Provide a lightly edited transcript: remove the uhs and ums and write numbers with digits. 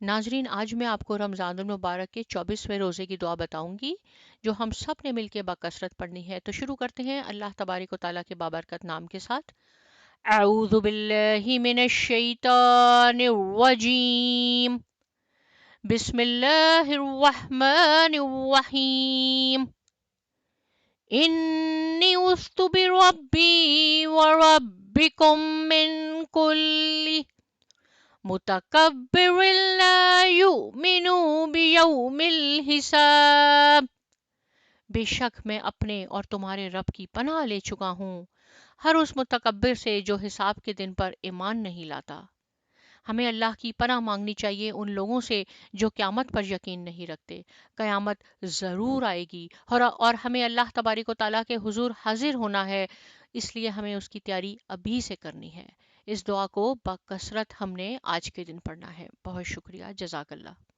ناظرین، آج میں آپ کو رمضان المبارک کے 24ویں روزے کی دعا بتاؤں گی جو ہم سب نے مل کے بکثرت پڑھنی ہے۔ تو شروع کرتے ہیں اللہ تبارک و تعالیٰ کے بابرکت نام کے ساتھ۔ اعوذ باللہ من الشیطان الرجیم، بسم اللہ الرحمن الرحیم، انی عذت بربی وربکم من کل متکبر لا یؤمن بیوم الحساب۔ بے شک میں اپنے اور تمہارے رب کی پناہ لے چکا ہوں ہر اس متکبر سے جو حساب کے دن پر ایمان نہیں لاتا۔ ہمیں اللہ کی پناہ مانگنی چاہیے ان لوگوں سے جو قیامت پر یقین نہیں رکھتے۔ قیامت ضرور آئے گی اور ہمیں اللہ تبارک و تعالیٰ کے حضور حاضر ہونا ہے، اس لیے ہمیں اس کی تیاری ابھی سے کرنی ہے۔ اس دعا کو بکثرت ہم نے آج کے دن پڑھنا ہے۔ بہت شکریہ، جزاک اللہ۔